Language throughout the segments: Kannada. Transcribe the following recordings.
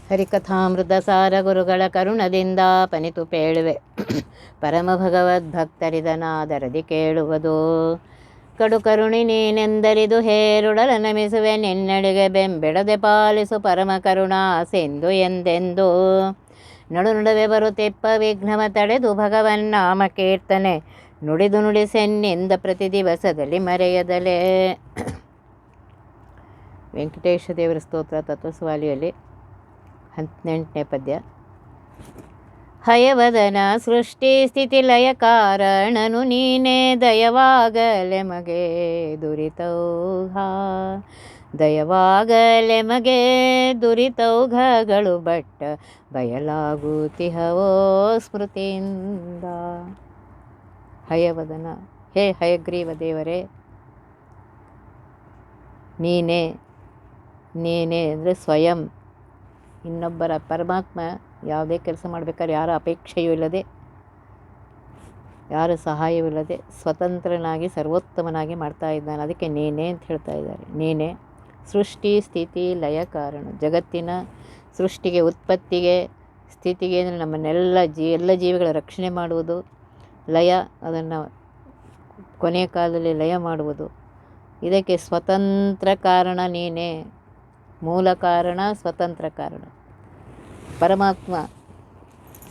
ಹರಿಕಥಾಮೃತ ಸಾರ ಗುರುಗಳ ಕರುಣದಿಂದ ಪನಿತು ಪೇಳುವೆ ಪರಮ ಭಗವದ್ಭಕ್ತರಿದನಾದರದಿ ಕೇಳುವುದು. ಕಡು ಕರುಣಿ ನೀನೆಂದರಿದು ಹೇರುಡಲ ನಮಿಸುವೆ ನಿನ್ನಡಿಗೆ ಬೆಂಬಿಡದೆ ಪಾಲಿಸು ಪರಮ ಕರುಣಾ ಸಿಂಧು ಎಂದೆಂದು. ನಡು ನಡುವೆ ಬರುತ್ತಿಪ್ಪ ವಿಘ್ನವ ತಡೆದು ಭಗವನ್ನಾಮ ಕೀರ್ತನೆ ನುಡಿದು ನುಡಿಸೆನ್ನಿಂದ ಪ್ರತಿ ದಿವಸದಲ್ಲಿ ಮರೆಯದಲೇ. ವೆಂಕಟೇಶ ದೇವರ ಸ್ತೋತ್ರ ತತ್ವಸ್ವಾಲಿಯಲ್ಲಿ 18ನೇ ಪದ್ಯ. ಹಯವದನ ಸೃಷ್ಟಿ ಸ್ಥಿತಿ ಲಯ ಕಾರಣನು ನೀನೇ ದಯವಾಗಲೆ ಮಗೆ ದುರಿತೌಘ. ದಯವಾಗಲೆ ಮಗೆ ದುರಿತೌಘಗಳು ಬಟ್ಟ ಬಯಲಾಗುತ್ತಿಹವೋ ಸ್ಮೃತಿಯಿಂದ. ಹಯವದನ, ಹೇ ಹಯಗ್ರೀವ ದೇವರೇ, ನೀನೇ ನೀನೇ ಅಂದರೆ ಸ್ವಯಂ, ಇನ್ನೊಬ್ಬರ ಪರಮಾತ್ಮ ಯಾವುದೇ ಕೆಲಸ ಮಾಡಬೇಕಾದ್ರೆ ಯಾರ ಅಪೇಕ್ಷೆಯೂ ಇಲ್ಲದೆ, ಯಾರ ಸಹಾಯವಿಲ್ಲದೆ ಸ್ವತಂತ್ರನಾಗಿ ಸರ್ವೋತ್ತಮನಾಗಿ ಮಾಡ್ತಾ ಇದ್ದಾನೆ. ಅದಕ್ಕೆ ನೀನೇ ಅಂತ ಹೇಳ್ತಾ ಇದ್ದಾರೆ. ನೀನೇ ಸೃಷ್ಟಿ ಸ್ಥಿತಿ ಲಯ ಕಾರಣ. ಜಗತ್ತಿನ ಸೃಷ್ಟಿಗೆ, ಉತ್ಪತ್ತಿಗೆ, ಸ್ಥಿತಿಗೆ ಅಂದರೆ ನಮ್ಮನ್ನೆಲ್ಲ ಎಲ್ಲ ಜೀವಿಗಳ ರಕ್ಷಣೆ ಮಾಡುವುದು, ಲಯ ಅದನ್ನು ಕೊನೆಯ ಕಾಲದಲ್ಲಿ ಲಯ ಮಾಡುವುದು. ಇದಕ್ಕೆ ಸ್ವತಂತ್ರ ಕಾರಣ ನೀನೇ, ಮೂಲ ಕಾರಣ, ಸ್ವತಂತ್ರ ಕಾರಣ. ಪರಮಾತ್ಮ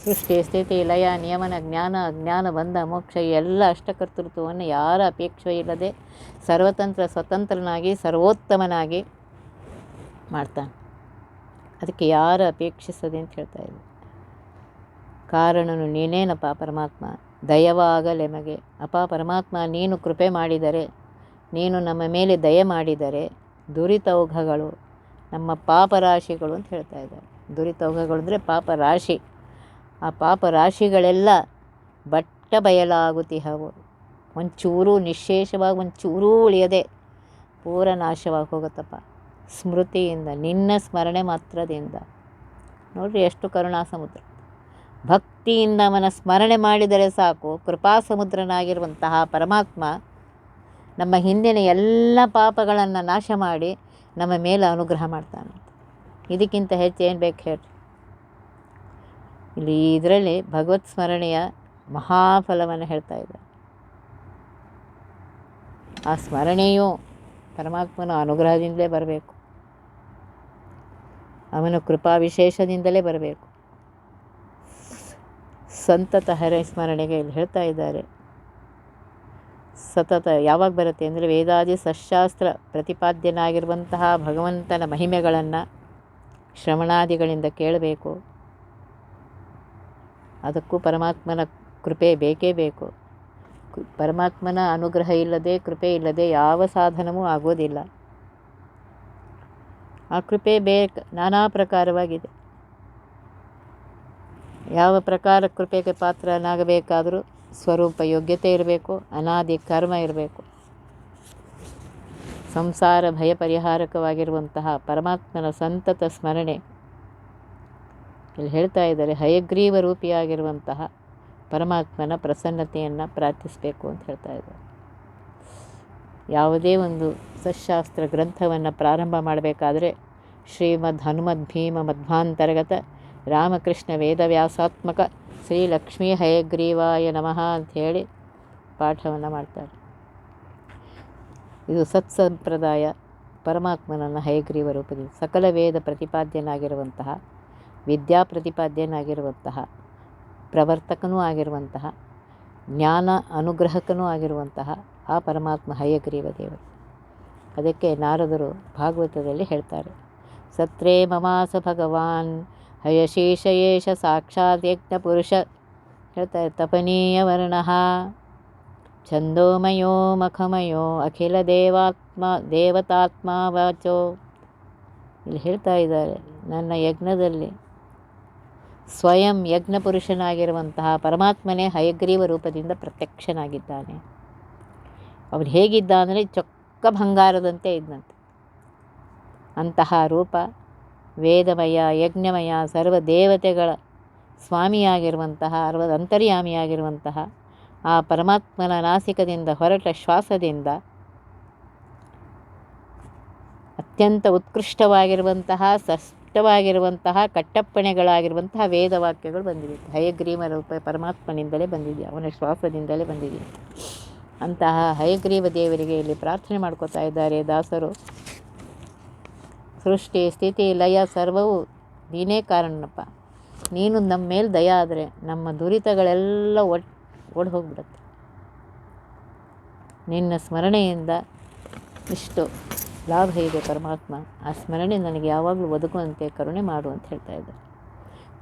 ಸೃಷ್ಟಿ ಸ್ಥಿತಿ ಲಯ ನಿಯಮನ ಜ್ಞಾನ ಅಜ್ಞಾನ ಬಂಧ ಮೋಕ್ಷ ಎಲ್ಲ ಅಷ್ಟಕರ್ತೃತ್ವವನ್ನು ಯಾರ ಅಪೇಕ್ಷೆ ಇಲ್ಲದೆ ಸ್ವತಂತ್ರನಾಗಿ ಸರ್ವೋತ್ತಮನಾಗಿ ಮಾಡ್ತಾನೆ. ಅದಕ್ಕೆ ಯಾರ ಅಪೇಕ್ಷಿಸದೆ ಅಂತ ಹೇಳ್ತಾ ಇದ್ದೆ. ಕಾರಣನು ನೀನೇನಪ್ಪ ಪರಮಾತ್ಮ. ದಯವಾಗಲೆ ಮಗೆ, ಅಪ್ಪ ಪರಮಾತ್ಮ ನೀನು ಕೃಪೆ ಮಾಡಿದರೆ, ನೀನು ನಮ್ಮ ಮೇಲೆ ದಯ ಮಾಡಿದರೆ ದುರಿತೌಘಗಳು, ನಮ್ಮ ಪಾಪರಾಶಿಗಳು ಅಂತ ಹೇಳ್ತಾ ಇದ್ದಾರೆ. ದುರಿತೌಘಗಳು ಅಂದರೆ ಪಾಪರಾಶಿ. ಆ ಪಾಪರಾಶಿಗಳೆಲ್ಲ ಬಟ್ಟ ಬಯಲಾಗುತ್ತಿಹವು. ಒಂಚೂರು ನಿಶ್ಶೇಷವಾಗಿ ಒಂಚೂರೂ ಉಳಿಯದೆ ಪೂರ ನಾಶವಾಗಿ ಹೋಗುತ್ತಪ್ಪ ಸ್ಮೃತಿಯಿಂದ, ನಿನ್ನ ಸ್ಮರಣೆ ಮಾತ್ರದಿಂದ. ನೋಡ್ರಿ ಎಷ್ಟು ಕರುಣಾ ಸಮುದ್ರ. ಭಕ್ತಿಯಿಂದ ಅವನ ಸ್ಮರಣೆ ಮಾಡಿದರೆ ಸಾಕು, ಕೃಪಾ ಸಮುದ್ರನಾಗಿರುವಂತಹ ಪರಮಾತ್ಮ ನಮ್ಮ ಹಿಂದಿನ ಎಲ್ಲ ಪಾಪಗಳನ್ನು ನಾಶ ಮಾಡಿ ನಮ್ಮ ಮೇಲೆ ಅನುಗ್ರಹ ಮಾಡ್ತಾನಂತೆ. ಇದಕ್ಕಿಂತ ಹೆಚ್ಚು ಏನು ಬೇಕು ಹೇಳ್ರಿ. ಇಲ್ಲಿ ಇದರಲ್ಲಿ ಭಗವತ್ ಸ್ಮರಣೆಯ ಮಹಾಫಲವನ್ನು ಹೇಳ್ತಾ ಇದ್ದಾರೆ. ಆ ಸ್ಮರಣೆಯು ಪರಮಾತ್ಮನ ಅನುಗ್ರಹದಿಂದಲೇ ಬರಬೇಕು, ಅವನ ಕೃಪಾ ವಿಶೇಷದಿಂದಲೇ ಬರಬೇಕು. ಸಂತತ ಹರ ಸ್ಮರಣೆಗೆ ಇಲ್ಲಿ ಹೇಳ್ತಾ ಇದ್ದಾರೆ. ಸತತ ಯಾವಾಗ ಬರುತ್ತೆ ಅಂದರೆ ವೇದಾದಿ ಸಶಾಸ್ತ್ರ ಪ್ರತಿಪಾದ್ಯನಾಗಿರುವಂತಹ ಭಗವಂತನ ಮಹಿಮೆಗಳನ್ನು ಶ್ರವಣಾದಿಗಳಿಂದ ಕೇಳಬೇಕು. ಅದಕ್ಕೂ ಪರಮಾತ್ಮನ ಕೃಪೆ ಬೇಕೇ ಬೇಕು. ಪರಮಾತ್ಮನ ಅನುಗ್ರಹ ಇಲ್ಲದೆ, ಕೃಪೆ ಇಲ್ಲದೆ ಯಾವ ಸಾಧನವೂ ಆಗೋದಿಲ್ಲ. ಆ ಕೃಪೆ ನಾನಾ ಪ್ರಕಾರವಾಗಿದೆ. ಯಾವ ಪ್ರಕಾರ ಕೃಪೆಗೆ ಪಾತ್ರನಾಗಬೇಕಾದರೂ ಸ್ವರೂಪ ಯೋಗ್ಯತೆ ಇರಬೇಕು, ಅನಾದಿ ಕರ್ಮ ಇರಬೇಕು. ಸಂಸಾರ ಭಯ ಪರಿಹಾರಕವಾಗಿರುವಂತಹ ಪರಮಾತ್ಮನ ಸಂತತ ಸ್ಮರಣೆ ಇಲ್ಲಿ ಹೇಳ್ತಾ ಇದ್ದಾರೆ. ಹಯಗ್ರೀವ ರೂಪಿಯಾಗಿರುವಂತಹ ಪರಮಾತ್ಮನ ಪ್ರಸನ್ನತೆಯನ್ನು ಪ್ರಾರ್ಥಿಸಬೇಕು ಅಂತ ಹೇಳ್ತಾ ಇದ್ದಾರೆ. ಯಾವುದೇ ಒಂದು ಸಶಾಸ್ತ್ರ ಗ್ರಂಥವನ್ನು ಪ್ರಾರಂಭ ಮಾಡಬೇಕಾದ್ರೆ ಶ್ರೀಮದ್ ಹನುಮದ್ ಭೀಮ ಮಧ್ವಾಂತರ್ಗತ ರಾಮಕೃಷ್ಣ ವೇದವ್ಯಾಸಾತ್ಮಕ ಶ್ರೀ ಲಕ್ಷ್ಮೀ ಹಯಗ್ರೀವಾಯ ನಮಃ ಅಂಥೇಳಿ ಪಾಠವನ್ನು ಮಾಡ್ತಾರೆ. ಇದು ಸತ್ಸಂಪ್ರದಾಯ. ಪರಮಾತ್ಮನನ್ನು ಹಯಗ್ರೀವ ರೂಪದಲ್ಲಿ ಸಕಲ ವೇದ ಪ್ರತಿಪಾದ್ಯನಾಗಿರುವಂತಹ, ವಿದ್ಯಾ ಪ್ರತಿಪಾದ್ಯನಾಗಿರುವಂತಹ, ಪ್ರವರ್ತಕನೂ ಆಗಿರುವಂತಹ, ಜ್ಞಾನ ಅನುಗ್ರಹಕನೂ ಆಗಿರುವಂತಹ ಆ ಪರಮಾತ್ಮ ಹಯಗ್ರೀವ ದೇವರು. ಅದಕ್ಕೆ ನಾರದರು ಭಾಗವತದಲ್ಲಿ ಹೇಳ್ತಾರೆ, ಸತ್ರೇ ಮಮಾಸ ಭಗವಾನ್ ಹಯಶೇಷಯೇಷ ಸಾಕ್ಷಾತ್ ಯಜ್ಞ ಪುರುಷ ಹೇಳ್ತಾರೆ. ತಪನೀಯ ವರ್ಣಃ ಛಂದೋಮಯೋ ಮಖಮಯೋ ಅಖಿಲ ದೇವತಾತ್ಮ ವಾಚೋ. ಇಲ್ಲಿ ಹೇಳ್ತಾ ಇದ್ದಾರೆ, ನನ್ನ ಯಜ್ಞದಲ್ಲಿ ಸ್ವಯಂ ಯಜ್ಞ ಪುರುಷನಾಗಿರುವಂತಹ ಪರಮಾತ್ಮನೇ ಹಯಗ್ರೀವ ರೂಪದಿಂದ ಪ್ರತ್ಯಕ್ಷನಾಗಿದ್ದಾನೆ. ಅವನು ಹೇಗಿದ್ದ ಅಂದರೆ ಚೊಕ್ಕ ಬಂಗಾರದಂತೆ ಇದ್ದಂತೆ. ಅಂತಹ ರೂಪ ವೇದಮಯ, ಯಜ್ಞಮಯ, ಸರ್ವ ದೇವತೆಗಳ ಸ್ವಾಮಿಯಾಗಿರುವಂತಹ, ಅಂತರ್ಯಾಮಿಯಾಗಿರುವಂತಹ ಆ ಪರಮಾತ್ಮನ ನಾಸಿಕದಿಂದ ಹೊರಟ ಶ್ವಾಸದಿಂದ ಅತ್ಯಂತ ಉತ್ಕೃಷ್ಟವಾಗಿರುವಂತಹ ಸ್ಪಷ್ಟವಾಗಿರುವಂತಹ ಕಟ್ಟಪ್ಪಣೆಗಳಾಗಿರುವಂತಹ ವೇದವಾಕ್ಯಗಳು ಬಂದಿವೆ. ಹಯಗ್ರೀವ ರೂಪ ಪರಮಾತ್ಮನಿಂದಲೇ ಬಂದಿದೆ, ಅವನ ಶ್ವಾಸದಿಂದಲೇ ಬಂದಿದೆ. ಅಂತಹ ಹಯಗ್ರೀವ ದೇವರಿಗೆ ಇಲ್ಲಿ ಪ್ರಾರ್ಥನೆ ಮಾಡ್ಕೋತಾ ಇದ್ದಾರೆ ದಾಸರು. ಸೃಷ್ಟಿ ಸ್ಥಿತಿ ಲಯ ಸರ್ವವು ನೀನೇ ಕಾರಣನಪ್ಪ. ನೀನು ನಮ್ಮ ಮೇಲೆ ದಯ ಆದರೆ ನಮ್ಮ ದುರಿತಗಳೆಲ್ಲ ಓಡಿ ಹೋಗ್ಬಿಡುತ್ತೆ. ನಿನ್ನ ಸ್ಮರಣೆಯಿಂದ ಇಷ್ಟು ಲಾಭ ಇದೆ ಪರಮಾತ್ಮ. ಆ ಸ್ಮರಣೆ ನನಗೆ ಯಾವಾಗಲೂ ಒದಗುವಂತೆ ಕರುಣೆ ಮಾಡು ಅಂತ ಹೇಳ್ತಾ ಇದ್ದಾರೆ.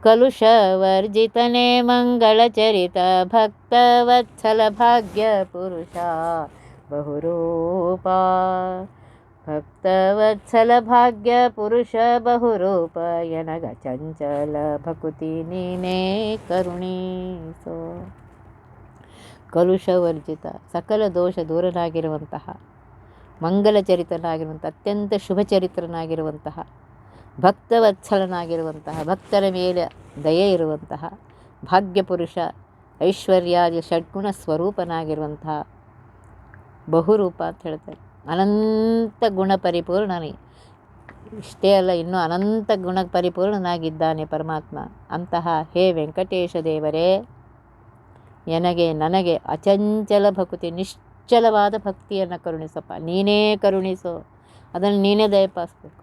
ಕಲುಷವರ್ಜಿತನೇ ಮಂಗಳ ಚರಿತ ಭಕ್ತವತ್ಸಲ ಭಾಗ್ಯ ಪುರುಷ ಬಹುರೂಪ. ಭಕ್ತವತ್ಸಲ ಭಾಗ್ಯ ಪುರುಷ ಬಹುರೂಪ ಎನಗ ಚಂಚಲ ಭಕುತಿ ನೀನೇ ಕರುಣೀಸೋ. ಕಲುಷವರ್ಜಿತ ಸಕಲ ದೋಷ ದೂರನಾಗಿರುವಂತಹ, ಮಂಗಲಚರಿತನಾಗಿರುವಂಥ, ಅತ್ಯಂತ ಶುಭಚರಿತ್ರನಾಗಿರುವಂತಹ, ಭಕ್ತವತ್ಸಲನಾಗಿರುವಂತಹ, ಭಕ್ತರ ಮೇಲೆ ದಯೆ ಇರುವಂತಹ, ಭಾಗ್ಯಪುರುಷ ಐಶ್ವರ್ಯಾದಿ ಷಡ್ಗುಣ ಸ್ವರೂಪನಾಗಿರುವಂತಹ, ಬಹುರೂಪ ಅಂತ ಹೇಳ್ತಾರೆ. ಅನಂತ ಗುಣ ಪರಿಪೂರ್ಣನೇ. ಇಷ್ಟೇ ಅಲ್ಲ, ಇನ್ನೂ ಅನಂತ ಗುಣ ಪರಿಪೂರ್ಣನಾಗಿದ್ದಾನೆ ಪರಮಾತ್ಮ. ಅಂತಹ ಹೇ ವೆಂಕಟೇಶ ದೇವರೇ, ನನಗೆ ಅಚಂಚಲ ಭಕ್ತಿ, ನಿಶ್ಚಲವಾದ ಭಕ್ತಿಯನ್ನು ಕರುಣಿಸಪ್ಪ. ನೀನೇ ಕರುಣಿಸೋ, ಅದನ್ನು ನೀನೇ ದಯಪಾಲಿಸ್ಬೇಕು.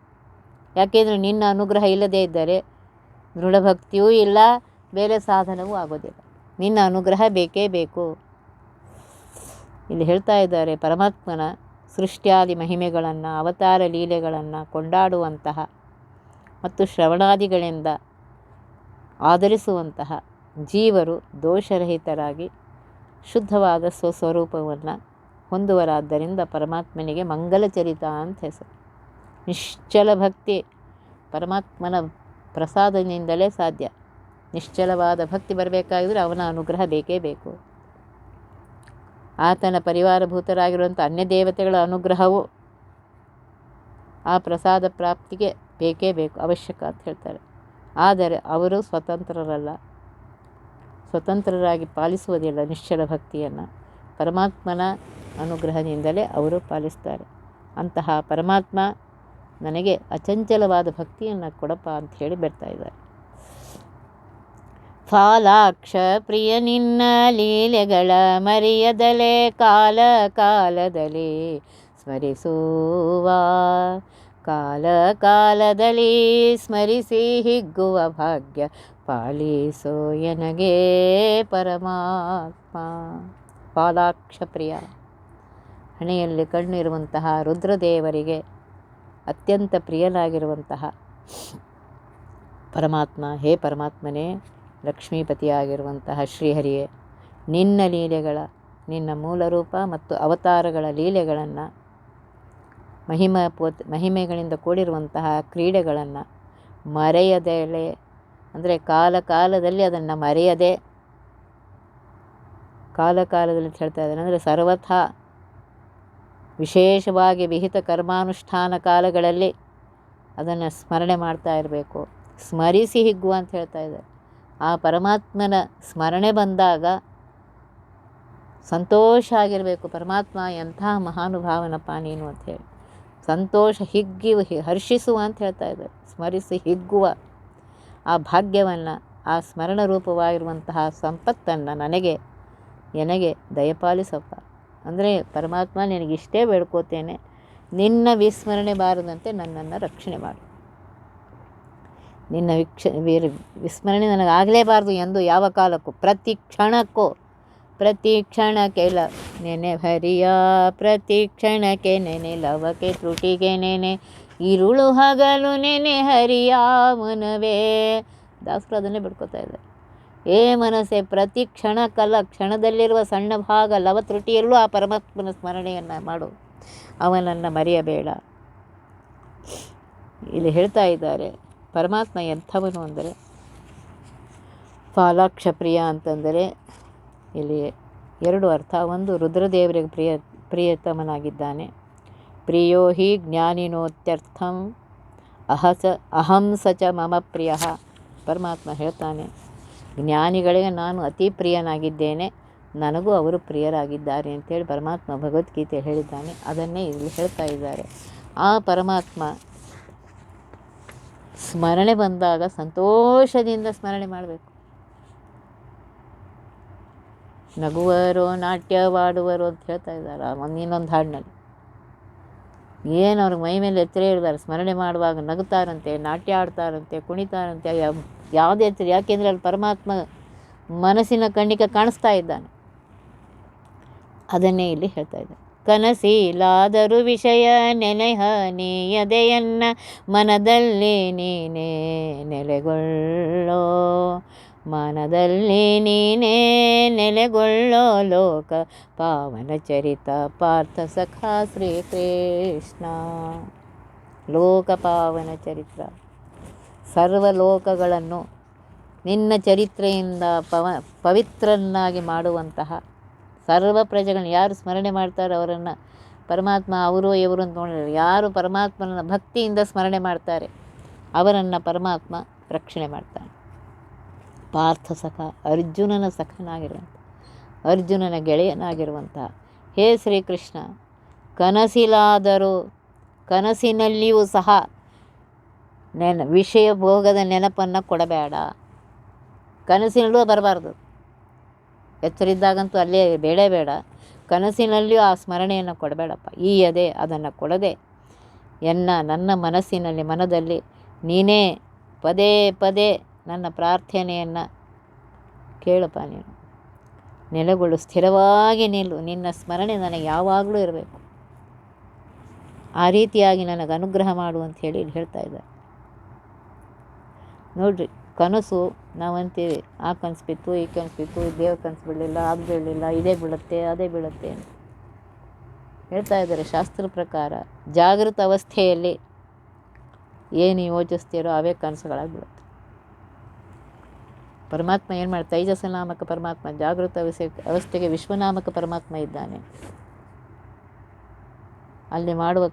ಯಾಕೆಂದರೆ ನಿನ್ನ ಅನುಗ್ರಹ ಇಲ್ಲದೇ ಇದ್ದರೆ ದೃಢಭಕ್ತಿಯೂ ಇಲ್ಲ, ಬೇರೆ ಸಾಧನವೂ ಆಗೋದಿಲ್ಲ. ನಿನ್ನ ಅನುಗ್ರಹ ಬೇಕೇ ಬೇಕು. ಇಲ್ಲಿ ಹೇಳ್ತಾ ಇದ್ದಾರೆ ಪರಮಾತ್ಮನ ಸೃಷ್ಟ್ಯಾದಿ ಮಹಿಮೆಗಳನ್ನು, ಅವತಾರ ಲೀಲೆಗಳನ್ನು ಕೊಂಡಾಡುವಂತಹ ಮತ್ತು ಶ್ರವಣಾದಿಗಳಿಂದ ಆಧರಿಸುವಂತಹ ಜೀವರು ದೋಷರಹಿತರಾಗಿ ಶುದ್ಧವಾದ ಸ್ವಸ್ವರೂಪವನ್ನು ಹೊಂದುವರಾದ್ದರಿಂದ ಪರಮಾತ್ಮನಿಗೆ ಮಂಗಲಚರಿತ ಅಂತ ಹೆಸರು. ನಿಶ್ಚಲ ಭಕ್ತಿ ಪರಮಾತ್ಮನ ಪ್ರಸಾದದಿಂದಲೇ ಸಾಧ್ಯ. ನಿಶ್ಚಲವಾದ ಭಕ್ತಿ ಬರಬೇಕಾಗಿದ್ರೆ ಅವನ ಅನುಗ್ರಹ ಬೇಕೇ ಬೇಕು. ಆತನ ಪರಿವಾರಭೂತರಾಗಿರುವಂಥ ಅನ್ಯ ದೇವತೆಗಳ ಅನುಗ್ರಹವು ಆ ಪ್ರಸಾದ ಪ್ರಾಪ್ತಿಗೆ ಬೇಕೇ ಬೇಕು, ಅವಶ್ಯಕ ಅಂತ ಹೇಳ್ತಾರೆ. ಆದರೆ ಅವರು ಸ್ವತಂತ್ರರಾಗಿ ಪಾಲಿಸುವುದಿಲ್ಲ ನಿಶ್ಚಲ ಭಕ್ತಿಯನ್ನು. ಪರಮಾತ್ಮನ ಅನುಗ್ರಹದಿಂದಲೇ ಅವರು ಪಾಲಿಸ್ತಾರೆ. ಅಂತಹ ಪರಮಾತ್ಮ ನನಗೆ ಅಚಂಚಲವಾದ ಭಕ್ತಿಯನ್ನು ಕೊಡಪ್ಪ ಅಂತ ಹೇಳಿ ಬರ್ತಾ ಇದ್ದಾರೆ. ಫಾಲಾಕ್ಷ ಪ್ರಿಯ ನಿನ್ನ ಲೀಲೆಗಳ ಮರೆಯದಲೇ ಕಾಲ ಕಾಲದಲ್ಲಿ ಸ್ಮರಿಸುವ, ಕಾಲ ಕಾಲದಲ್ಲಿ ಸ್ಮರಿಸಿ ಹಿಗ್ಗುವ ಭಾಗ್ಯ ಪಾಲಿಸೋ ಎನಗೆ ಪರಮಾತ್ಮ. ಫಾಲಾಕ್ಷ ಪ್ರಿಯ, ಹಣೆಯಲ್ಲಿ ಕಣ್ಣು ಇರುವಂತಹ ರುದ್ರದೇವರಿಗೆ ಅತ್ಯಂತ ಪ್ರಿಯನಾಗಿರುವಂತಹ ಪರಮಾತ್ಮ, ಹೇ ಪರಮಾತ್ಮನೇ, ಲಕ್ಷ್ಮೀಪತಿಯಾಗಿರುವಂತಹ ಶ್ರೀಹರಿಯೇ, ನಿನ್ನ ಲೀಲೆಗಳ, ನಿನ್ನ ಮೂಲರೂಪ ಮತ್ತು ಅವತಾರಗಳ ಲೀಲೆಗಳನ್ನು, ಮಹಿಮೆಗಳಿಂದ ಕೂಡಿರುವಂತಹ ಕ್ರೀಡೆಗಳನ್ನು ಮರೆಯದಲೇ, ಅಂದರೆ ಕಾಲದಲ್ಲಿ ಅದನ್ನು ಮರೆಯದೆ, ಕಾಲದಲ್ಲಿ ಅಂತ ಹೇಳ್ತಾ ಇದ್ದಾರೆ. ಅಂದರೆ ಸರ್ವಥಾ ವಿಶೇಷವಾಗಿ ವಿಹಿತ ಕರ್ಮಾನುಷ್ಠಾನ ಕಾಲಗಳಲ್ಲಿ ಅದನ್ನು ಸ್ಮರಣೆ ಮಾಡ್ತಾ ಇರಬೇಕು. ಸ್ಮರಿಸಿ ಹಿಗ್ಗುವ ಅಂತ ಹೇಳ್ತಾ ಇದ್ದಾರೆ. ಆ ಪರಮಾತ್ಮನ ಸ್ಮರಣೆ ಬಂದಾಗ ಸಂತೋಷ ಆಗಿರಬೇಕು. ಪರಮಾತ್ಮ ಎಂಥ ಮಹಾನುಭಾವನಪ್ಪ ನೀನು ಅಂಥೇಳಿ ಸಂತೋಷ ಹಿಗ್ಗಿ ಹರ್ಷಿಸುವ ಅಂತ ಹೇಳ್ತಾ ಇದ್ದಾರೆ. ಸ್ಮರಿಸಿ ಹಿಗ್ಗುವ ಆ ಭಾಗ್ಯವನ್ನು, ಆ ಸ್ಮರಣ ರೂಪವಾಗಿರುವಂತಹ ಸಂಪತ್ತನ್ನು ನನಗೆ ದಯಪಾಲಿಸಪ್ಪ. ಅಂದರೆ ಪರಮಾತ್ಮ, ನಿನಗಿಷ್ಟೇ ಬೇಡ್ಕೋತೇನೆ, ನಿನ್ನ ವಿಸ್ಮರಣೆ ಬಾರದಂತೆ ನನ್ನನ್ನು ರಕ್ಷಣೆ ಮಾಡು. ನಿನ್ನ ವಿಸ್ಮರಣೆ ನನಗಾಗಲೇಬಾರ್ದು ಎಂದು ಯಾವ ಕಾಲಕ್ಕೂ, ಪ್ರತಿ ಕ್ಷಣಕ್ಕೆ ನೆನೆ ಹರಿಯ, ಪ್ರತಿ ಕ್ಷಣಕ್ಕೆ ನೆನೆ ಲವಕ್ಕೆ ತ್ರುಟಿಗೆ ನೆನೆ, ಇರುಳು ಹಗಲು ನೆನೆ ಹರಿಯ ಮನವೇ. ದಾಸರು ಅದನ್ನೇ ಬಿಡ್ಕೋತಾ ಇದ್ದಾರೆ. ಏ ಮನಸ್ಸೆ, ಪ್ರತಿ ಕ್ಷಣದಲ್ಲಿರುವ ಸಣ್ಣ ಭಾಗ ಲವ ತ್ರುಟಿಯಲ್ಲೂ ಆ ಪರಮಾತ್ಮನ ಸ್ಮರಣೆಯನ್ನು ಮಾಡು, ಅವನನ್ನು ಮರೆಯಬೇಡ. ಇಲ್ಲಿ ಹೇಳ್ತಾ ಇದ್ದಾರೆ ಪರಮಾತ್ಮ ಎಂಥವನು ಅಂದರೆ, ಫಾಲಾಕ್ಷ ಪ್ರಿಯ ಅಂತಂದರೆ ಇಲ್ಲಿ ಎರಡು ಅರ್ಥ. ಒಂದು, ರುದ್ರದೇವರಿಗೆ ಪ್ರಿಯತಮನಾಗಿದ್ದಾನೆ. ಪ್ರಿಯೋ ಹಿ ಜ್ಞಾನಿನೋತ್ಯರ್ಥಂ ಅಹಂ ಸಚ ಮಮ ಪ್ರಿಯ. ಪರಮಾತ್ಮ ಹೇಳ್ತಾನೆ, ಜ್ಞಾನಿಗಳಿಗೆ ನಾನು ಅತಿ ಪ್ರಿಯನಾಗಿದ್ದೇನೆ, ನನಗೂ ಅವರು ಪ್ರಿಯರಾಗಿದ್ದಾರೆ ಅಂತೇಳಿ ಪರಮಾತ್ಮ ಭಗವದ್ಗೀತೆ ಹೇಳಿದ್ದಾನೆ. ಅದನ್ನೇ ಇಲ್ಲಿ ಹೇಳ್ತಾ ಇದ್ದಾರೆ. ಆ ಪರಮಾತ್ಮ ಸ್ಮರಣೆ ಬಂದಾಗ ಸಂತೋಷದಿಂದ ಸ್ಮರಣೆ ಮಾಡಬೇಕು. ನಗುವರು ನಾಟ್ಯವಾಡುವರು ಅಂತ ಹೇಳ್ತಾ ಇದ್ದಾರೆ ಇನ್ನೊಂದು ಹಾಡಿನಲ್ಲಿ. ಏನು ಅವ್ರಿಗೆ ಮೈ ಮೇಲೆ ಎಚ್ಚರ ಇರ್ತಾರೆ, ಸ್ಮರಣೆ ಮಾಡುವಾಗ ನಗುತ್ತಾರಂತೆ, ನಾಟ್ಯ ಆಡ್ತಾರಂತೆ, ಕುಣಿತಾರಂತೆ. ಯಾವುದೇ ಎಚ್ಚರ, ಯಾಕೆಂದರೆ ಅಲ್ಲಿ ಪರಮಾತ್ಮ ಮನಸ್ಸಿನ ಕಣ್ಣಿಗೆ ಕಾಣಿಸ್ತಾ ಇದ್ದಾನೆ. ಅದನ್ನೇ ಇಲ್ಲಿ ಹೇಳ್ತಾ ಇದ್ದಾನೆ. ಕನಸಿಲಾದರೂ ವಿಷಯ ನೆನೆಹ ನೀಯದೆಯನ್ನ ಮನದಲ್ಲಿ ನೀನೇ ನೆಲೆಗೊಳ್ಳೋ, ಮನದಲ್ಲಿ ನೀನೇ ನೆಲೆಗೊಳ್ಳೋ ಲೋಕ ಪಾವನ ಚರಿತ ಪಾರ್ಥ ಸಖಾ ಶ್ರೀಕೃಷ್ಣ. ಲೋಕ ಪಾವನ ಚರಿತ್ರ, ಸರ್ವಲೋಕಗಳನ್ನು ನಿನ್ನ ಚರಿತ್ರೆಯಿಂದ ಪವಿತ್ರನ್ನಾಗಿ ಮಾಡುವಂತಹ ಸರ್ವ ಪ್ರಜೆಗಳನ್ನ ಯಾರು ಸ್ಮರಣೆ ಮಾಡ್ತಾರೋ ಅವರನ್ನು ಪರಮಾತ್ಮ ಅವರು ಇವರು ಅಂತ ನೋಡಿದ್ದಾರೆ. ಯಾರು ಪರಮಾತ್ಮನ ಭಕ್ತಿಯಿಂದ ಸ್ಮರಣೆ ಮಾಡ್ತಾರೆ ಅವರನ್ನು ಪರಮಾತ್ಮ ರಕ್ಷಣೆ ಮಾಡ್ತಾನೆ. ಪಾರ್ಥ ಸಖ, ಅರ್ಜುನನ ಸಖನಾಗಿರುವಂಥ, ಅರ್ಜುನನ ಗೆಳೆಯನಾಗಿರುವಂಥ ಹೇ ಶ್ರೀಕೃಷ್ಣ, ಕನಸಿಲಾದರೂ ಕನಸಿನಲ್ಲಿಯೂ ಸಹ ವಿಷಯ ಭೋಗದ ನೆನಪನ್ನು ಕೊಡಬೇಡ. ಕನಸಿನಲ್ಲೂ ಬರಬಾರ್ದು. ಎಚ್ಚರಿದ್ದಾಗಂತೂ ಅಲ್ಲೇ ಬೇಡ. ಕನಸಿನಲ್ಲಿಯೂ ಆ ಸ್ಮರಣೆಯನ್ನು ಕೊಡಬೇಡಪ್ಪ. ಈ ಅದೇ ಅದನ್ನು ಕೊಡದೆ ನನ್ನ ಮನದಲ್ಲಿ ನೀನೇ ಪದೇ ಪದೇ ನನ್ನ ಪ್ರಾರ್ಥನೆಯನ್ನು ಕೇಳಪ್ಪ. ನೀನು ನೆಲೆಗೊಳ್ಳು, ಸ್ಥಿರವಾಗಿ ನಿಲ್ಲು. ನಿನ್ನ ಸ್ಮರಣೆ ನನಗೆ ಯಾವಾಗಲೂ ಇರಬೇಕು. ಆ ರೀತಿಯಾಗಿ ನನಗೆ ಅನುಗ್ರಹ ಮಾಡು ಅಂತ ಹೇಳಿ ಇಲ್ಲಿ ಹೇಳ್ತಾ ಇದ್ದಾರೆ. ನೋಡ್ರಿ, ಕನಸು ನಾವು ಅಂತೀವಿ, ಆ ಕನಸು ಬಿತ್ತು, ಈ ಕನಸು ಬಿತ್ತು, ದೇವ್ರ ಕನಸು ಬಿಡಲಿಲ್ಲ, ಅದು ಬೀಳಲಿಲ್ಲ, ಇದೇ ಬೀಳುತ್ತೆ ಅದೇ ಬೀಳುತ್ತೆ ಅಂತ ಹೇಳ್ತಾ ಇದ್ದಾರೆ. ಶಾಸ್ತ್ರ ಪ್ರಕಾರ ಜಾಗೃತ ಅವಸ್ಥೆಯಲ್ಲಿ ಏನು ಯೋಚಿಸ್ತೀರೋ ಅವೇ ಕನಸುಗಳಾಗಿ ಬೀಳುತ್ತೆ. ಪರಮಾತ್ಮ ಏನು ಮಾಡ್ತಾ, ತೈಜಸ ನಾಮಕ ಪರಮಾತ್ಮ ಜಾಗೃತ ಅವಸ್ಥೆಗೆ ವಿಶ್ವನಾಮಕ ಪರಮಾತ್ಮ ಇದ್ದಾನೆ. ಅಲ್ಲಿ ಮಾಡುವ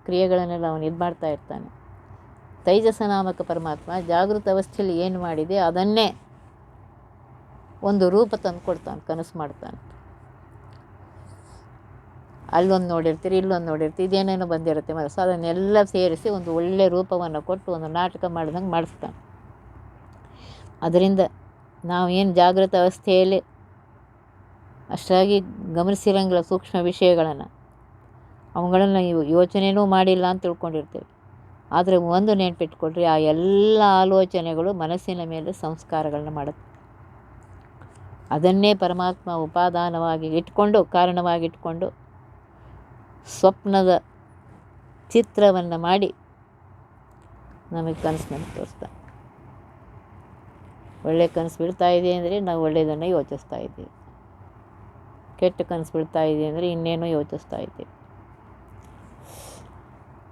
ಕ್ರಿಯೆಗಳನ್ನೆಲ್ಲ ಅವನು ಇದು ಮಾಡ್ತಾ ಇರ್ತಾನೆ. ತೈಜಸ ನಾಮಕ ಪರಮಾತ್ಮ ಜಾಗೃತ ಅವಸ್ಥೆಯಲ್ಲಿ ಏನು ಮಾಡಿದೆ ಅದನ್ನೇ ಒಂದು ರೂಪ ತಂದು ಕೊಡ್ತಾನೆ, ಕನಸು ಮಾಡ್ತಾನೆ. ಅಲ್ಲೊಂದು ನೋಡಿರ್ತೀರಿ, ಇಲ್ಲೊಂದು ನೋಡಿರ್ತೀರಿ, ಇದೇನೇನೋ ಬಂದಿರುತ್ತೆ ಮನಸ್ಸು, ಅದನ್ನೆಲ್ಲ ಸೇರಿಸಿ ಒಂದು ಒಳ್ಳೆಯ ರೂಪವನ್ನು ಕೊಟ್ಟು ಒಂದು ನಾಟಕ ಮಾಡಿದಂಗೆ ಮಾಡಿಸ್ತಾನೆ. ಅದರಿಂದ ನಾವು ಏನು ಜಾಗೃತ ಅವಸ್ಥೆಯಲ್ಲಿ ಅಷ್ಟಾಗಿ ಗಮನಿಸಿರಂಗಿಲ್ಲ ಸೂಕ್ಷ್ಮ ವಿಷಯಗಳನ್ನು, ಅವುಗಳನ್ನು ಯೋಚನೆಯೂ ಮಾಡಿಲ್ಲ ಅಂತ ತಿಳ್ಕೊಂಡಿರ್ತೇವೆ. ಆದರೆ ಒಂದು ನೆನಪಿಟ್ಕೊಳ್ರಿ, ಆ ಎಲ್ಲ ಆಲೋಚನೆಗಳು ಮನಸ್ಸಿನ ಮೇಲೆ ಸಂಸ್ಕಾರಗಳನ್ನ ಮಾಡುತ್ತೆ. ಅದನ್ನೇ ಪರಮಾತ್ಮ ಉಪಾದಾನವಾಗಿ ಇಟ್ಕೊಂಡು, ಕಾರಣವಾಗಿಟ್ಕೊಂಡು ಸ್ವಪ್ನದ ಚಿತ್ರವನ್ನು ಮಾಡಿ ನಮಗೆ ಕನಸಿನಲ್ಲಿ ತೋರಿಸ್ತಾನೆ. ಒಳ್ಳೆಯ ಕನಸು ಬೀಳ್ತಾ ಇದೆ ಅಂದರೆ ನಾವು ಒಳ್ಳೆಯದನ್ನು ಯೋಚಿಸ್ತಾ ಇದ್ದೀವಿ, ಕೆಟ್ಟ ಕನಸು ಬೀಳ್ತಾ ಇದೆ ಅಂದರೆ ಇನ್ನೇನೋ ಯೋಚಿಸ್ತಾ ಇದ್ದೀವಿ.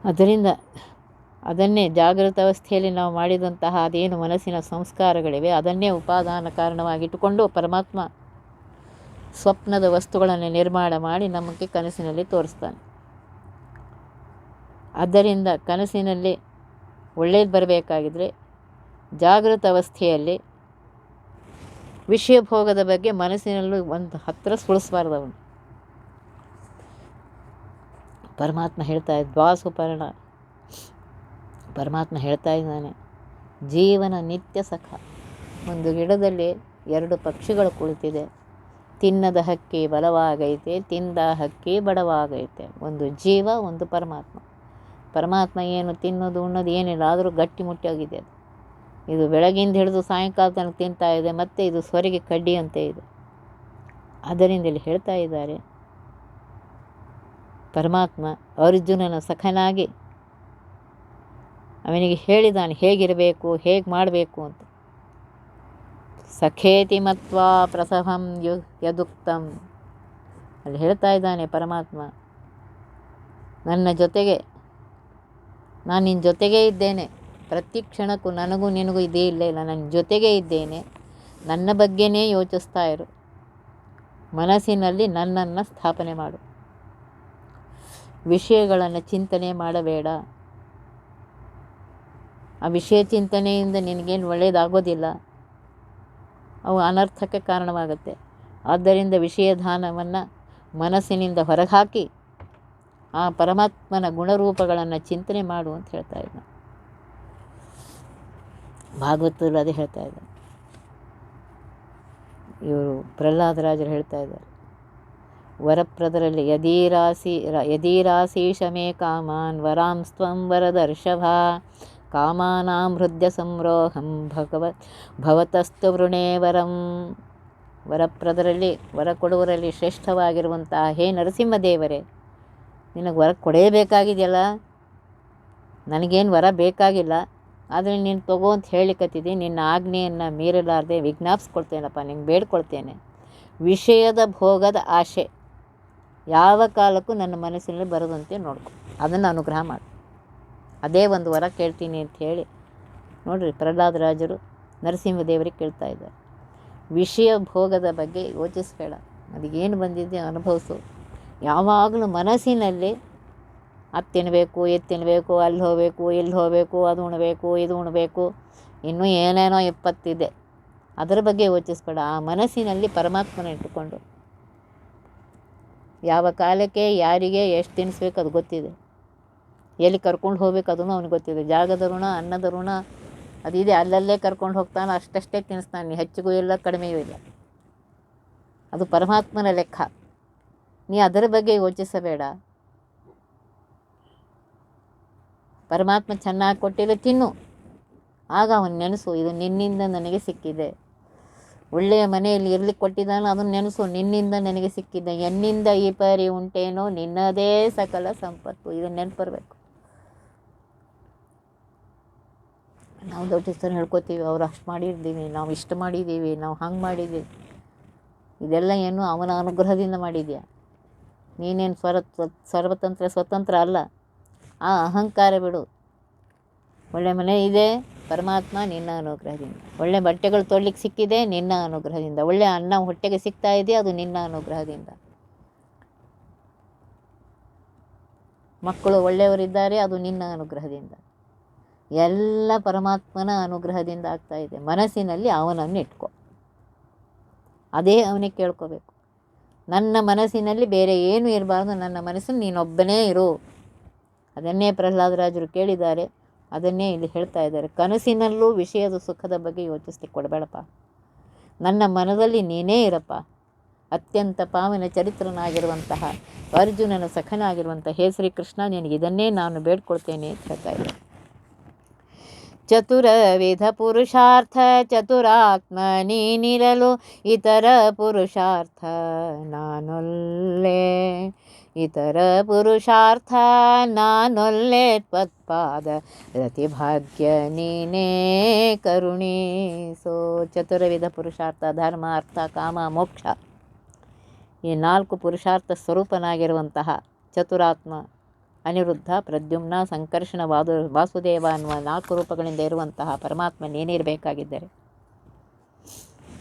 ಅದರಿಂದ ಅದನ್ನೇ ಜಾಗೃತ ಅವಸ್ಥೆಯಲ್ಲಿ ನಾವು ಮಾಡಿದಂತಹ ಅದೇನು ಮನಸ್ಸಿನ ಸಂಸ್ಕಾರಗಳಿವೆ ಅದನ್ನೇ ಉಪಾದಾನ ಕಾರಣವಾಗಿಟ್ಟುಕೊಂಡು ಪರಮಾತ್ಮ ಸ್ವಪ್ನದ ವಸ್ತುಗಳನ್ನು ನಿರ್ಮಾಣ ಮಾಡಿ ನಮಗೆ ಕನಸಿನಲ್ಲಿ ತೋರಿಸ್ತಾನೆ. ಆದ್ದರಿಂದ ಕನಸಿನಲ್ಲಿ ಒಳ್ಳೆಯದು ಬರಬೇಕಾಗಿದ್ರೆ ಜಾಗೃತ ಅವಸ್ಥೆಯಲ್ಲಿ ವಿಷಯ ಭೋಗದ ಬಗ್ಗೆ ಮನಸ್ಸಿನಲ್ಲೂ ಒಂದು ಹತ್ತಿರ ಸುಳಿಸಬಾರ್ದು ಅವನು. ಪರಮಾತ್ಮ ಹೇಳ್ತಾ ದ್ವಾಸುಪರ್ಣ ಪರಮಾತ್ಮ ಹೇಳ್ತಾ ಇದ್ದಾನೆ, ಜೀವನ ನಿತ್ಯ ಸಖ. ಒಂದು ಗಿಡದಲ್ಲಿ 2 ಪಕ್ಷಿಗಳು ಕುಳಿತಿದೆ. ತಿನ್ನದ ಹಕ್ಕಿ ಬಲವಾಗೈತೆ, ತಿಂದ ಹಕ್ಕಿ ಬಡವಾಗೈತೆ. ಒಂದು ಜೀವ, ಒಂದು ಪರಮಾತ್ಮ. ಪರಮಾತ್ಮ ಏನು ತಿನ್ನೋದು ಉಣ್ಣೋದು ಏನಿಲ್ಲ, ಆದರೂ ಗಟ್ಟಿಮುಟ್ಟಿಯಾಗಿದೆ. ಇದು ಬೆಳಗಿಂದ ಹಿಡಿದು ಸಾಯಂಕಾಲ ತನಕ ತಿಂತಾ ಇದೆ, ಮತ್ತು ಇದು ಸ್ವರಿಗೆ ಕಡ್ಡಿಯಂತೆ ಇದೆ. ಅದರಿಂದ ಇಲ್ಲಿ ಹೇಳ್ತಾ ಇದ್ದಾರೆ, ಪರಮಾತ್ಮ ಅರ್ಜುನನ ಸಖನಾಗಿ ಅವನಿಗೆ ಹೇಳಿದ್ದಾನೆ ಹೇಗಿರಬೇಕು, ಹೇಗೆ ಮಾಡಬೇಕು ಅಂತ. ಸಖೇತಿ ಮತ್ವಾ ಪ್ರಸವಂ ಯದುಕ್ತಂ. ಅಲ್ಲಿ ಹೇಳ್ತಾ ಇದ್ದಾನೆ ಪರಮಾತ್ಮ, ನನ್ನ ಜೊತೆಗೆ ನಾನು ನಿನ್ನ ಜೊತೆಗೇ ಇದ್ದೇನೆ. ಪ್ರತಿ ಕ್ಷಣಕ್ಕೂ ನನಗೂ ನಿನಗೂ ಇದೇ ಇಲ್ಲ, ನನ್ನ ಜೊತೆಗೇ ಇದ್ದೇನೆ. ನನ್ನ ಬಗ್ಗೆನೇ ಯೋಚಿಸ್ತಾ ಇರು. ಮನಸ್ಸಿನಲ್ಲಿ ನನ್ನನ್ನು ಸ್ಥಾಪನೆ ಮಾಡು. ವಿಷಯಗಳನ್ನು ಚಿಂತನೆ ಮಾಡಬೇಡ. ಆ ವಿಷಯ ಚಿಂತನೆಯಿಂದ ನಿನಗೇನು ಒಳ್ಳೆಯದಾಗೋದಿಲ್ಲ, ಅವು ಅನರ್ಥಕ್ಕೆ ಕಾರಣವಾಗುತ್ತೆ. ಆದ್ದರಿಂದ ವಿಷಯಧಾನವನ್ನು ಮನಸ್ಸಿನಿಂದ ಹೊರಹಾಕಿ ಆ ಪರಮಾತ್ಮನ ಗುಣರೂಪಗಳನ್ನು ಚಿಂತನೆ ಮಾಡು ಅಂತ ಹೇಳ್ತಾ ಇದ್ದ. ಭಾಗವತದಲ್ಲಿ ಅದೇ ಹೇಳ್ತಾ ಇದ್ದಾರೆ. ಇವರು ಪ್ರಹ್ಲಾದರಾಜರು ಹೇಳ್ತಾ ಇದ್ದಾರೆ, ವರಪ್ರದರಲ್ಲಿ ಯದೀರಾಸೀಶ ಮೇ ಕಾಮಾನ್ ವರಾಂಸ್ತ್ವಂ ವರದರ್ಷಭ ಕಾಮಾನಾಂ ಹೃದಯ ಸಂರೋಹಂ ಭವತಸ್ತು ವೃಣೇ ವರಂ. ವರಪ್ರದರಲ್ಲಿ, ವರ ಕೊಡುವರಲ್ಲಿ ಶ್ರೇಷ್ಠವಾಗಿರುವಂತಹ ಹೇ ನರಸಿಂಹದೇವರೇ, ನಿನಗೆ ವರ ಕೊಡೇಬೇಕಾಗಿದೆಯಲ್ಲ, ನನಗೇನು ವರ ಬೇಕಾಗಿಲ್ಲ, ಆದರೆ ನೀನು ತಗೋ ಅಂತ ಹೇಳಿಕತ್ತಿದ್ದೆ, ನಿನ್ನ ಆಜ್ಞೆಯನ್ನು ಮೀರಲಾರದೆ ವಿಜ್ಞಾಪಿಸ್ಕೊಳ್ತೇನಪ್ಪ, ನಿಂಗೆ ಬೇಡ್ಕೊಳ್ತೇನೆ. ವಿಷಯದ ಭೋಗದ ಆಶೆ ಯಾವ ಕಾಲಕ್ಕೂ ನನ್ನ ಮನಸ್ಸಿನಲ್ಲಿ ಬರದಂತೆ ನೋಡ್ಕೊ, ಅದನ್ನು ಅನುಗ್ರಹ ಮಾಡು. ಅದೇ ಒಂದು ವರ ಕೇಳ್ತೀನಿ ಅಂತ ಹೇಳಿ ನೋಡಿರಿ ಪ್ರಹ್ಲಾದರಾಜರು ನರಸಿಂಹದೇವರಿಗೆ ಕೇಳ್ತಾ ಇದ್ದಾರೆ. ವಿಷಯ ಭೋಗದ ಬಗ್ಗೆ ಯೋಚಿಸಬೇಡ, ಅದಕ್ಕೇನು ಬಂದಿದೆ ಅನುಭವಿಸು. ಯಾವಾಗಲೂ ಮನಸ್ಸಿನಲ್ಲಿ ಅದು ತಿನ್ನಬೇಕು, ಇದು ತಿನ್ನಬೇಕು, ಅಲ್ಲಿ ಹೋಗಬೇಕು, ಇಲ್ಲಿ ಹೋಗಬೇಕು, ಅದು ಉಣಬೇಕು, ಇದು ಉಣಬೇಕು, ಇನ್ನೂ ಏನೇನೋ 20 ಇದೆ, ಅದರ ಬಗ್ಗೆ ಯೋಚಿಸ್ಬೇಡ. ಆ ಮನಸ್ಸಿನಲ್ಲಿ ಪರಮಾತ್ಮನ ಇಟ್ಟುಕೊಂಡು ಯಾವ ಕಾಲಕ್ಕೆ ಯಾರಿಗೆ ಎಷ್ಟು ತಿನ್ನಿಸ್ಬೇಕು ಅದು ಗೊತ್ತಿದೆ, ಎಲ್ಲಿ ಕರ್ಕೊಂಡು ಹೋಗ್ಬೇಕು ಅದನ್ನು ಅವ್ನಿಗೆ ಗೊತ್ತಿದೆ. ಜಾಗದ ಋಣ, ಅನ್ನದ ಋಣ ಅದಿದೆ, ಅಲ್ಲಲ್ಲೇ ಕರ್ಕೊಂಡು ಹೋಗ್ತಾನೆ, ಅಷ್ಟಷ್ಟೇ ತಿನ್ನಿಸ್ತಾನೆ, ಹೆಚ್ಚಿಗೂ ಇಲ್ಲ ಕಡಿಮೆಯೂ ಇಲ್ಲ. ಅದು ಪರಮಾತ್ಮನ ಲೆಕ್ಕ. ನೀ ಅದರ ಬಗ್ಗೆ ಯೋಚಿಸಬೇಡ. ಪರಮಾತ್ಮ ಚೆನ್ನಾಗಿ ಕೊಟ್ಟಿಲ್ಲ, ತಿನ್ನು. ಆಗ ಅವನು ನೆನೆಸು, ಇದು ನಿನ್ನಿಂದ ನನಗೆ ಸಿಕ್ಕಿದೆ. ಒಳ್ಳೆಯ ಮನೆಯಲ್ಲಿ ಇರ್ಲಿಕ್ಕೆ ಕೊಟ್ಟಿದ್ದಾನೆ, ಅದನ್ನು ನೆನೆಸು, ನಿನ್ನಿಂದ ನನಗೆ ಸಿಕ್ಕಿದೆ. ಎನ್ನಿಂದ ಈ ಪರಿ ಉಂಟೇನೋ ನಿನ್ನದೇ ಸಕಲ ಸಂಪತ್ತು. ಇದನ್ನು ನೆನಪಿರ್ಬೇಕು. ನಾವು ದೊಡ್ಡ ಹೇಳ್ಕೊತೀವಿ, ಅವ್ರು ಅಷ್ಟು ಮಾಡಿದ್ದೀವಿ, ನಾವು ಇಷ್ಟು ಮಾಡಿದ್ದೀವಿ, ನಾವು ಹಂಗೆ ಮಾಡಿದ್ದೀವಿ. ಇದೆಲ್ಲ ಏನು ಅವನ ಅನುಗ್ರಹದಿಂದ ಮಾಡಿದ್ಯಾ. ನೀನೇನು ಸ್ವತಂತ್ರ ಅಲ್ಲ. ಆ ಅಹಂಕಾರ ಬಿಡು. ಒಳ್ಳೆ ಮನೆ ಇದೆ, ಪರಮಾತ್ಮ ನಿನ್ನ ಅನುಗ್ರಹದಿಂದ. ಒಳ್ಳೆ ಬಟ್ಟೆಗಳು ತೊಡ್ಲಿಕ್ಕೆ ಸಿಕ್ಕಿದೆ, ನಿನ್ನ ಅನುಗ್ರಹದಿಂದ. ಒಳ್ಳೆ ಅನ್ನ ಹೊಟ್ಟೆಗೆ ಸಿಗ್ತಾ ಇದೆ, ಅದು ನಿನ್ನ ಅನುಗ್ರಹದಿಂದ. ಮಕ್ಕಳು ಒಳ್ಳೆಯವರಿದ್ದಾರೆ, ಅದು ನಿನ್ನ ಅನುಗ್ರಹದಿಂದ. ಎಲ್ಲ ಪರಮಾತ್ಮನ ಅನುಗ್ರಹದಿಂದ ಆಗ್ತಾ ಇದೆ. ಮನಸ್ಸಿನಲ್ಲಿ ಅವನನ್ನು ಇಟ್ಕೊ, ಅದೇ ಅವನಿಗೆ ಕೇಳ್ಕೋಬೇಕು. ನನ್ನ ಮನಸ್ಸಿನಲ್ಲಿ ಬೇರೆ ಏನೂ ಇರಬಾರ್ದು, ನನ್ನ ಮನಸ್ಸನ್ನು ನೀನೊಬ್ಬನೇ ಇರು. ಅದನ್ನೇ ಪ್ರಹ್ಲಾದರಾಜರು ಕೇಳಿದ್ದಾರೆ, ಅದನ್ನೇ ಇಲ್ಲಿ ಹೇಳ್ತಾ ಇದ್ದಾರೆ. ಕನಸಿನಲ್ಲೂ ವಿಷಯದ ಸುಖದ ಬಗ್ಗೆ ಯೋಚಿಸ್ಲಿಕ್ಕೆ ಕೊಡಬೇಡಪ್ಪ, ನನ್ನ ಮನದಲ್ಲಿ ನೀನೇ ಇರಪ್ಪ. ಅತ್ಯಂತ ಪಾವನ ಚರಿತ್ರನಾಗಿರುವಂತಹ ಅರ್ಜುನನ ಸಖನಾಗಿರುವಂಥ ಹೇ ಶ್ರೀಕೃಷ್ಣ, ನಿನಗೆ ಇದನ್ನೇ ನಾನು ಬೇಡ್ಕೊಳ್ತೇನೆ ಅಂತ ಹೇಳ್ತಾ ಇದ್ದಾರೆ. ಚತುರವಿಧ ಪುರುಷಾರ್ಥ ಚತುರಾತ್ಮ ನೀನಿರಲು ಇತರ ಪುರುಷಾರ್ಥ ನಾನೊಲ್ಲೆ. ಇತರ ಪುರುಷಾರ್ಥ ನಾನೊಲ್ಲೆ, ತ್ವತ್ಪಾದ ರತಿಭಾಗ್ಯ ನೀನೇ ಕರುಣೀಸೋ. ಚತುರವಿಧ ಪುರುಷಾರ್ಥ, ಧರ್ಮ, ಅರ್ಥ, ಕಾಮ, ಮೋಕ್ಷ, ಈ 4 ಪುರುಷಾರ್ಥ ಸ್ವರೂಪನಾಗಿರುವಂತಹ ಚತುರಾತ್ಮ, ಅನಿರುದ್ಧ, ಪ್ರದ್ಯುಮ್ನ, ಸಂಕರ್ಷಣ, ವಾಸುದೇವ ಅನ್ನುವ 4 ರೂಪಗಳಿಂದ ಇರುವಂತಹ ಪರಮಾತ್ಮ ನೀನಿರಬೇಕಾಗಿದ್ದರೆ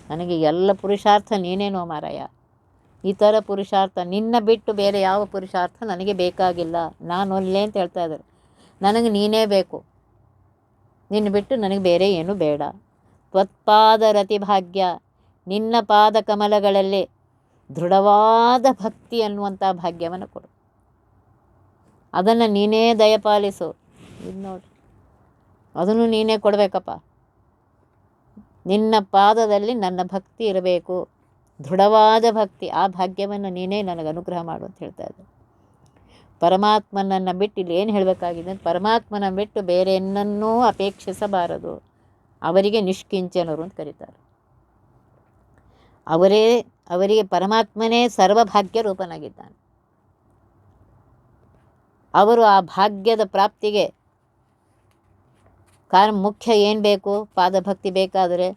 ನನಗೆ ಎಲ್ಲ ಪುರುಷಾರ್ಥ ನೀನೇನೋ ಮಾರಾಯ. ಇತರ ಪುರುಷಾರ್ಥ, ನಿನ್ನ ಬಿಟ್ಟು ಬೇರೆ ಯಾವ ಪುರುಷಾರ್ಥ ನನಗೆ ಬೇಕಾಗಿಲ್ಲ. ನಾನೊಲ್ಲೆ ಅಂತ ಹೇಳ್ತಾ ಇದ್ದಾರೆ. ನನಗೆ ನೀನೇ ಬೇಕು, ನಿನ್ನ ಬಿಟ್ಟು ನನಗೆ ಬೇರೆ ಏನೂ ಬೇಡ. ತ್ವತ್ಪಾದ ರತಿಭಾಗ್ಯ, ನಿನ್ನ ಪಾದ ಕಮಲಗಳಲ್ಲಿ ದೃಢವಾದ ಭಕ್ತಿ ಅನ್ನುವಂಥ ಭಾಗ್ಯವನ್ನು ಕೊಡು. ಅದನ್ನು ನೀನೇ ದಯಪಾಲಿಸು. ಇದು ನೋಡಿ, ಅದನ್ನು ನೀನೇ ಕೊಡಬೇಕಪ್ಪ. ನಿನ್ನ ಪಾದದಲ್ಲಿ ನನ್ನ ಭಕ್ತಿ ಇರಬೇಕು, ದೃಢವಾದ ಭಕ್ತಿ. ಆ ಭಾಗ್ಯವನ್ನು ನೀನೇ ನನಗೆ ಅನುಗ್ರಹ ಮಾಡು ಅಂತ ಹೇಳ್ತಾ ಇದ್ದೆ. ಪರಮಾತ್ಮನನ್ನು ಬಿಟ್ಟು ಇಲ್ಲಿ ಏನು ಹೇಳಬೇಕಾಗಿದೆ, ಪರಮಾತ್ಮನ ಬಿಟ್ಟು ಬೇರೆ ಏನನ್ನೂ ಅಪೇಕ್ಷಿಸಬಾರದು. ಅವರಿಗೆ ನಿಷ್ಕಿಂಚನರು ಅಂತ ಕರೀತಾರೆ. ಅವರಿಗೆ ಪರಮಾತ್ಮನೇ ಸರ್ವಭಾಗ್ಯ ರೂಪನಾಗಿದ್ದಾನೆ. ಅವರು ಆ ಭಾಗ್ಯದ ಪ್ರಾಪ್ತಿಗೆ ಮುಖ್ಯ ಏನು ಬೇಕು, ಪಾದಭಕ್ತಿ ಬೇಕಾದರೆ,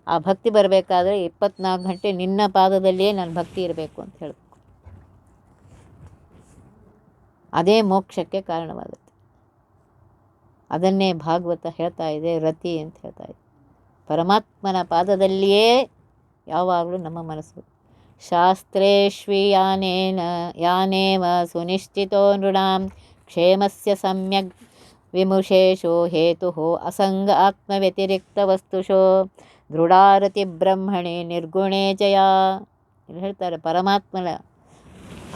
ಆ ಭಕ್ತಿ ಬರಬೇಕಾದ್ರೆ 24 ಗಂಟೆ ನಿನ್ನ ಪಾದದಲ್ಲಿಯೇ ನನ್ನ ಭಕ್ತಿ ಇರಬೇಕು ಅಂತ ಹೇಳಬೇಕು. ಅದೇ ಮೋಕ್ಷಕ್ಕೆ ಕಾರಣವಾಗುತ್ತೆ. ಅದನ್ನೇ ಭಾಗವತ ಹೇಳ್ತಾ ಇದೆ, ರತಿ ಅಂತ ಹೇಳ್ತಾ ಇದೆ. ಪರಮಾತ್ಮನ ಪಾದದಲ್ಲಿಯೇ ಯಾವಾಗಲೂ ನಮ್ಮ ಮನಸ್ಸು. ಶಾಸ್ತ್ರೇಷ್ವಿಯಾನೇವ ಸುನಿಶ್ಚಿತೋ ನೃಣಾಂ ಕ್ಷೇಮಸ್ಯ ಸಮ್ಯಗ್ ವಿಮುಷೇಶೋ ಹೇತು ಅಸಂಗ ಆತ್ಮವ್ಯತಿರಿಕ್ತ ವಸ್ತುಷೋ ದೃಢಾರತಿ ಬ್ರಹ್ಮಣಿ ನಿರ್ಗುಣೇ ಜಯ. ಇಲ್ಲಿ ಹೇಳ್ತಾರೆ, ಪರಮಾತ್ಮನ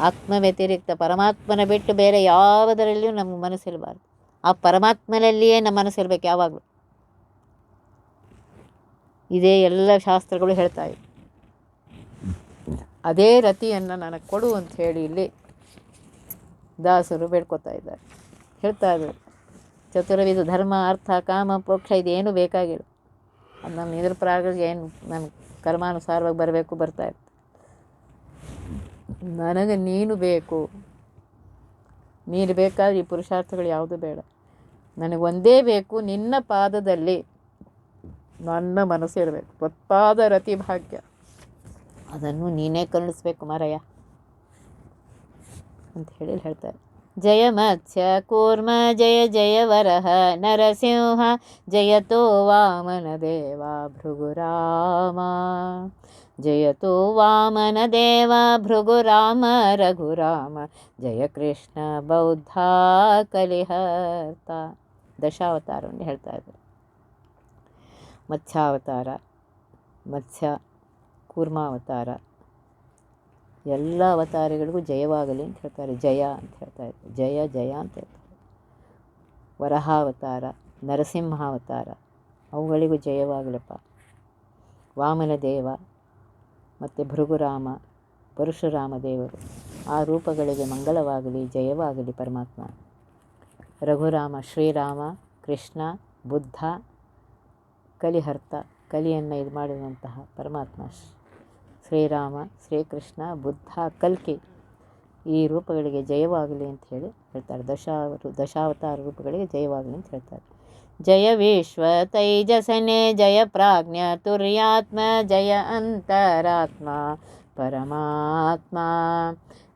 ಆತ್ಮವ್ಯತಿರಿಕ್ತ, ಪರಮಾತ್ಮನ ಬಿಟ್ಟು ಬೇರೆ ಯಾವುದರಲ್ಲಿಯೂ ನಮ್ಮ ಮನಸ್ಸಿರಬಾರ್ದು. ಆ ಪರಮಾತ್ಮನಲ್ಲಿಯೇ ನಮ್ಮ ಮನಸ್ಸಿರ್ಬೇಕು ಯಾವಾಗಲೂ. ಇದೇ ಎಲ್ಲ ಶಾಸ್ತ್ರಗಳು ಹೇಳ್ತಾ ಇವೆ. ಅದೇ ರತಿಯನ್ನು ನನಗೆ ಕೊಡು ಅಂತ ಹೇಳಿ ಇಲ್ಲಿ ದಾಸರು ಬೇಡ್ಕೊತಾ ಇದ್ದಾರೆ, ಹೇಳ್ತಾ ಇದ್ದಾರೆ. ಚತುರ್ವಿಧ ಧರ್ಮ, ಅರ್ಥ, ಕಾಮ, ಮೋಕ್ಷ ಇದೇನು ಬೇಕಾಗಿಲ್ಲ. ಅದು ನಮ್ಮ ಇದ್ರ ಪ್ರಾಗ ಏನು ನನ್ನ ಕರ್ಮಾನುಸಾರವಾಗಿ ಬರಬೇಕು, ಬರ್ತಾ ಇತ್ತು. ನನಗೆ ನೀನು ಬೇಕು, ನೀನು ಬೇಕಾದ್ರೆ ಈ ಪುರುಷಾರ್ಥಗಳು ಯಾವುದೂ ಬೇಡ, ನನಗೆ ಒಂದೇ ಬೇಕು, ನಿನ್ನ ಪಾದದಲ್ಲಿ ನನ್ನ ಮನಸ್ಸು ಇರಬೇಕು. ತ್ವತ್ಪಾದ ರತಿ ಭಾಗ್ಯ, ಅದನ್ನು ನೀನೇ ಕರುಣಿಸ್ಬೇಕು ಮಾರಯ್ಯ ಅಂತ ಹೇಳಿ ಹೇಳ್ತಾರೆ. ಜಯ ಮತ್ಸ್ಯ ಕೂರ್ಮ ಜಯ ಜಯ ವರಹ ನರಸಿಂಹ ಜಯತೋ ವಾಮನ ದೇವ ಭೃಗುರಾಮ. ಜಯತೋ ವಾಮನ ದೇವ ಭೃಗುರಾಮ ರಘುರಾಮ. ಜಯ ಕೃಷ್ಣ ಬೌದ್ಧ ಕಲಿಹರ್ತ. ದಶಾವತಾರವನ್ನು ಹೇಳ್ತಾ ಇದ್ದಾರೆ. ಮತ್ಸ್ಯಾವತಾರ, ಮತ್ಸ್ಯ ಕೂರ್ಮಾವತಾರ, ಎಲ್ಲ ಅವತಾರಗಳಿಗೂ ಜಯವಾಗಲಿ ಅಂತ ಹೇಳ್ತಾರೆ. ಜಯ ಅಂತ ಹೇಳ್ತಾ ಇದ್ದಾರೆ, ಜಯ ಜಯ ಅಂತ ಹೇಳ್ತಾರೆ. ವರಹಾವತಾರ, ನರಸಿಂಹಾವತಾರ, ಅವುಗಳಿಗೂ ಜಯವಾಗಲಪ್ಪ. ವಾಮನ ದೇವ ಮತ್ತು ಭೃಗುರಾಮ, ಪರಶುರಾಮ ದೇವರು, ಆ ರೂಪಗಳಿಗೆ ಮಂಗಲವಾಗಲಿ, ಜಯವಾಗಲಿ ಪರಮಾತ್ಮ. ರಘುರಾಮ, ಶ್ರೀರಾಮ, ಕೃಷ್ಣ, ಬುದ್ಧ, ಕಲಿಹರ್ತ, ಕಲಿಯನ್ನು ಇದು ಮಾಡಿದಂತಹ ಪರಮಾತ್ಮ ಶ್ರೀರಾಮ, ಶ್ರೀಕೃಷ್ಣ, ಬುದ್ಧ, ಕಲ್ಕಿ, ಈ ರೂಪಗಳಿಗೆ ಜಯವಾಗಲಿ ಅಂತ ಹೇಳಿ ಹೇಳ್ತಾರೆ. ದಶಾವತಾರ ರೂಪಗಳಿಗೆ ಜಯವಾಗಲಿ ಅಂತ ಹೇಳ್ತಾರೆ. ಜಯ ವಿಶ್ವ ತೈಜಸನೆ ಜಯ ಪ್ರಾಜ್ಞ ತುರ್ಯಾತ್ಮ ಜಯ ಅಂತರಾತ್ಮ ಪರಮಾತ್ಮ.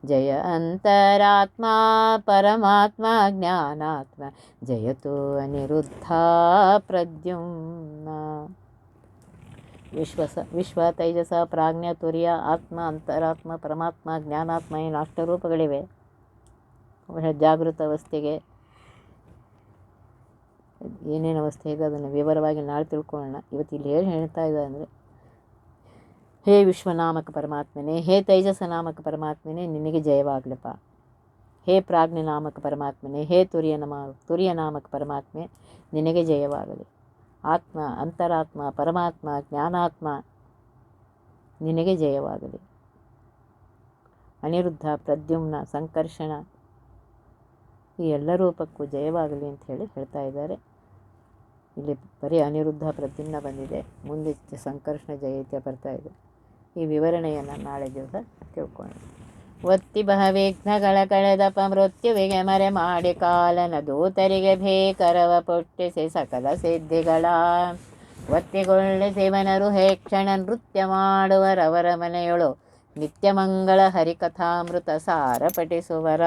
ಜಯ ಅಂತರಾತ್ಮ ಪರಮಾತ್ಮ ಜ್ಞಾನಾತ್ಮ. ಜಯತು ಅನಿರುದ್ಧ ಪ್ರದ್ಯುಮ್ನ. ವಿಶ್ವ ತೈಜಸ ಪ್ರಾಜ್ಞ ತುರ್ಯ ಆತ್ಮ ಅಂತರಾತ್ಮ ಪರಮಾತ್ಮ ಜ್ಞಾನಾತ್ಮ, ಏನು ಅಷ್ಟರೂಪಗಳಿವೆ. ಜಾಗೃತ ಅವಸ್ಥೆಗೆ ಏನೇನು ಅವಸ್ಥೆ ಇದೆ ಅದನ್ನು ವಿವರವಾಗಿ ನಾಳೆ ತಿಳ್ಕೊಳ್ಳೋಣ. ಇವತ್ತು ಇಲ್ಲಿ ಏನು ಹೇಳ್ತಾ ಇದೆ ಅಂದರೆ, ಹೇ ವಿಶ್ವನಾಮಕ ಪರಮಾತ್ಮನೇ, ಹೇ ತೈಜಸ ನಾಮಕ ಪರಮಾತ್ಮನೇ, ನಿನಗೆ ಜಯವಾಗಲಪ್ಪ. ಹೇ ಪ್ರಾಜ್ಞ ನಾಮಕ ಪರಮಾತ್ಮನೇ, ಹೇ ತುರ್ಯ ನಾಮಕ ಪರಮಾತ್ಮೆ, ನಿನಗೆ ಜಯವಾಗಲಿ. ಆತ್ಮ, ಅಂತರಾತ್ಮ, ಪರಮಾತ್ಮ, ಜ್ಞಾನಾತ್ಮ, ನಿನಗೆ ಜಯವಾಗಲಿ. ಅನಿರುದ್ಧ, ಪ್ರದ್ಯುಮ್ನ, ಸಂಕರ್ಷಣ, ಈ ಎಲ್ಲ ರೂಪಕ್ಕೂ ಜಯವಾಗಲಿ ಅಂತ ಹೇಳಿ ಹೇಳ್ತಾ ಇದ್ದಾರೆ. ಇಲ್ಲಿ ಬರೀ ಅನಿರುದ್ಧ ಪ್ರದ್ಯುಮ್ನ ಬಂದಿದೆ, ಮುಂದೆ ಸಂಕರ್ಷಣ ಜಯತ್ಯ ಬರ್ತಾ ಇದೆ. ಈ ವಿವರಣೆಯನ್ನು ನಾಳೆ ದಿವಸ ತಿಳ್ಕೊಳ್ಳೋಣ. ಒತ್ತಿ ಬಹವಿಘ್ನಗಳ ಕಳೆದಪ ಮೃತ್ಯುವಿಗೆ ಮರೆ ಮಾಡಿ ಕಾಲನ ದೂತರಿಗೆ ಭೀಕರವ ಪುಟ್ಟಿಸಿ ಸಕಲ ಸಿದ್ಧಿಗಳ ಒತ್ತಿಗೊಳ್ಳೆ ಶಿವನರು ಹೇ ಕ್ಷಣ ನೃತ್ಯ ಮಾಡುವರವರ ಮನೆಯೊಳು ನಿತ್ಯ ಮಂಗಳ ಹರಿಕಥಾಮೃತ ಸಾರ ಪಠಿಸುವರ.